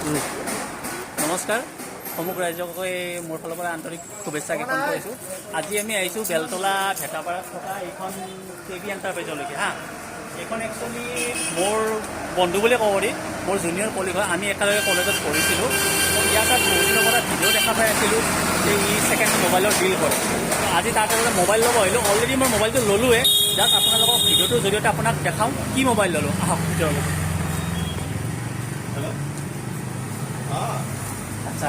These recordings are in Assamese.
নমস্কাৰ সমগ্ৰ ৰাজ্যকে মোৰ ফালৰ পৰা আন্তৰিক শুভেচ্ছা জ্ঞাপন কৰিছোঁ। আজি আমি আহিছোঁ বেলতলা ভেটাপাৰাত থকা এইখন কেবি এণ্টাৰপ্ৰাইজলৈকে হা। এইখন একচুৱেলি মোৰ বন্ধু বুলি ক'ব পাৰি, মোৰ জুনিয়ৰ কলিগ হয়। আমি একেলগে কলেজত পঢ়িছিলোঁ। ইয়াৰ তাত বহুত দিনৰ পৰা ভিডিঅ' দেখা পাই আছিলোঁ যে ই ছেকেণ্ড মোবাইলৰ ডিল কৰে। আজি তাৰ কাৰণে মোবাইল ল'ব আহিলোঁ। অলৰেডি মই মোবাইলটো ল'লোৱে। জাষ্ট আপোনালোকক ভিডিঅ'টোৰ জৰিয়তে আপোনাক দেখাওঁ কি মোবাইল ল'লোঁ। আহক ভিতৰলৈ। আচ্ছা,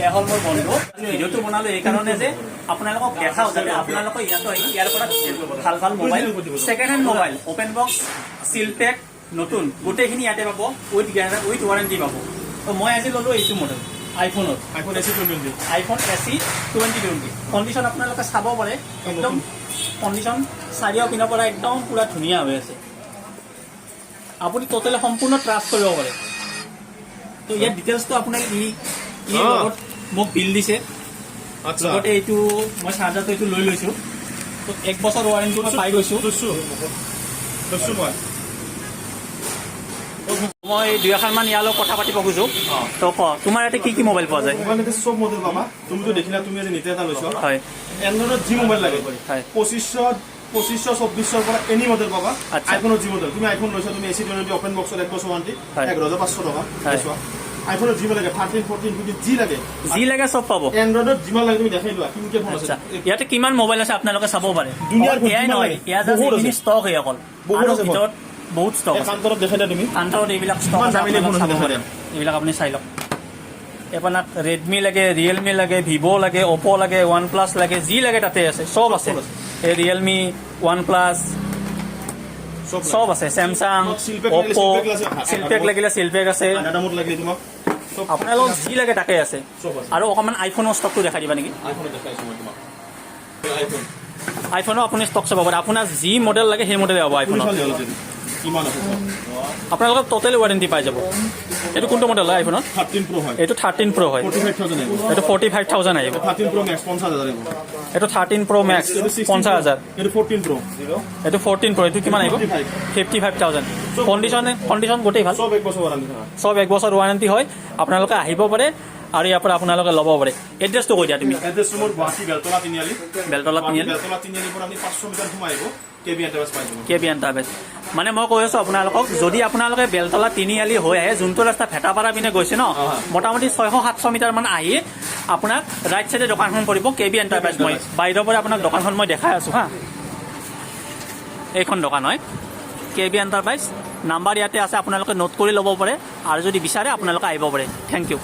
এয়া হ'ল মোৰ বন্ধু। ভিডিঅ'টো বনালোঁ এইকাৰণে যে আপোনালোকক দেখাওঁ যাতে আপোনালোকে ইয়াৰ পৰা ভাল ভাল mobile, second hand mobile, open box, seal pack, নতুন গোটেইখিনি ইয়াতে পাব, উইথ ৱাৰেণ্টি পাব। তো মই আজি ল'লোঁ এইটো মডেল আইফোন SE 2020 কণ্ডিশ্যন আপোনালোকে চাব পাৰে। একদম কণ্ডিশ্যন চাৰিও পিনৰ পৰা একদম পুৰা ধুনীয়া হৈ আছে। আপুনি টোটেলি সম্পূৰ্ণ ট্ৰাষ্ট কৰিব পাৰে। তো ইয়াৰ ডিটেইলছটো আপোনাক লগত মোক বিল দিছে। লগতে এইটো মই চাৰ্জাৰটো এইটো লৈ লৈছোঁ। তো 1 বছৰ ৱাৰেণ্টি পাই গৈছোঁ। মই 2-3মান ইয়াৰ লগত কথা পাতিব খোজোঁ। তো তোমাৰ ইয়াতে কি কি মোবাইল পোৱা যায়? মোবাইল চব মডেল পাবা। তুমিতো দেখিলা, তুমি আজি নিতে এটা লৈছা। হয়, এণ্ড্ৰইডত যি মোবাইল লাগে 2524 পৰা এনি মডেল পাবা। আইফোনত যি মডেল তুমি আইফোন লৈছা, তুমি SE 20 অপেন বক্সত 1 বছৰ ৱাৰেণ্টি 1500 টকা লৈছা। আইফোনত যি লাগে 13, 14, 15 যি লাগে চব পাব। এণ্ড্ৰইডত যিমান লাগে তুমি দেখাই লোৱা কিমানকে ফোন আছে। ইয়াতে কিমান মোবাইল আছে আপোনালোকে চাব পাৰে। দুনিয়াৰ এয়াই নহয়, ইয়াত আছে ষ্টক এই অকল বহুত আছে, ভিতৰত বহুত ষ্টক আছে। কাউণ্টাৰত দেখাই দিয়া তুমি কাউণ্টাৰত এইবিলাক ষ্টক আছে, আপোনালোকে চাব পাৰে। এইবিলাক আপুনি চাই লওক। আপোনাক ৰেডমি লাগে, ৰিয়েলমি লাগে, ভিভ' লাগে, অপ' লাগে, ওৱান প্লাছ লাগে, যি লাগে তাতে আছে, চব আছে। এই ৰিয়েলমি, ওৱান প্লাছ চব আছে। চেমচাং, অপ', চিলপেক লাগিলে চিলপেক আছে। আপোনালোক যি লাগে তাকে আছে। আৰু অকণমান আইফোনৰ ষ্টকটো দেখাই দিবা নেকি? আইফোনো আপুনি ষ্টক চাব পাৰে। আপোনাৰ যি মডেল লাগে সেই মডেলে হ'ব আইফোনত। আপোনালোকৰ টোটেল ৱাৰেণ্টি পাই যাব। এইটো কোনটো মডেল হয় আইফোনত? 13 Pro হয়। এইটো 13 Pro হয়। 45,000 আহিব। এইটো 45,000 আহিব। 13 Pro Max 50,000 আহিব। এইটো 13 Pro Max 50,000। এইটো 14 Pro। এইটো 14 Pro। এইটো কিমান আহিব? 55,000। কণ্ডিশ্যন গোটেই ভাল। সব 1 বছৰ ৱাৰেণ্টি হয়। সব 1 বছৰ ৱাৰেণ্টি হয়। আপোনালোকে আহিব পাৰে আৰু ইয়াৰ পৰা আপোনালোকে ল'ব পাৰে। এড্ৰেছটো কৈ দিয়া তুমি। এড্ৰেছটো মোৰ গুৱাহাটী বেলতলা তিনিআলি। বেলতলা তিনিআলিৰ পৰা আপুনি 500 মিটাৰ সোমাই আহিব, কেবি এণ্টাৰপ্ৰাইজ পাই যাব। কেবি এণ্টাৰপ্ৰাইজ মানে মই কৈ আছোঁ আপোনালোকক, যদি আপোনালোকে বেলতলা তিনিআলি হৈ আহে, যোনটো ৰাস্তা ভেটাপাৰা পিনে গৈছে ন, মোটামুটি 600-700 মিটাৰমান আহি আপোনাক ৰাইট চাইডে দোকানখন পৰিব, কেবি এণ্টাৰপ্ৰাইজ। মই বাহিৰৰ পৰা আপোনাক দোকানখন মই দেখাই আছোঁ হা। এইখন দোকান হয় কেবি এণ্টাৰপ্ৰাইজ। নাম্বাৰ ইয়াতে আছে, আপোনালোকে নোট কৰি ল'ব পাৰে আৰু যদি বিচাৰে আপোনালোকে আহিব পাৰে। Thank U.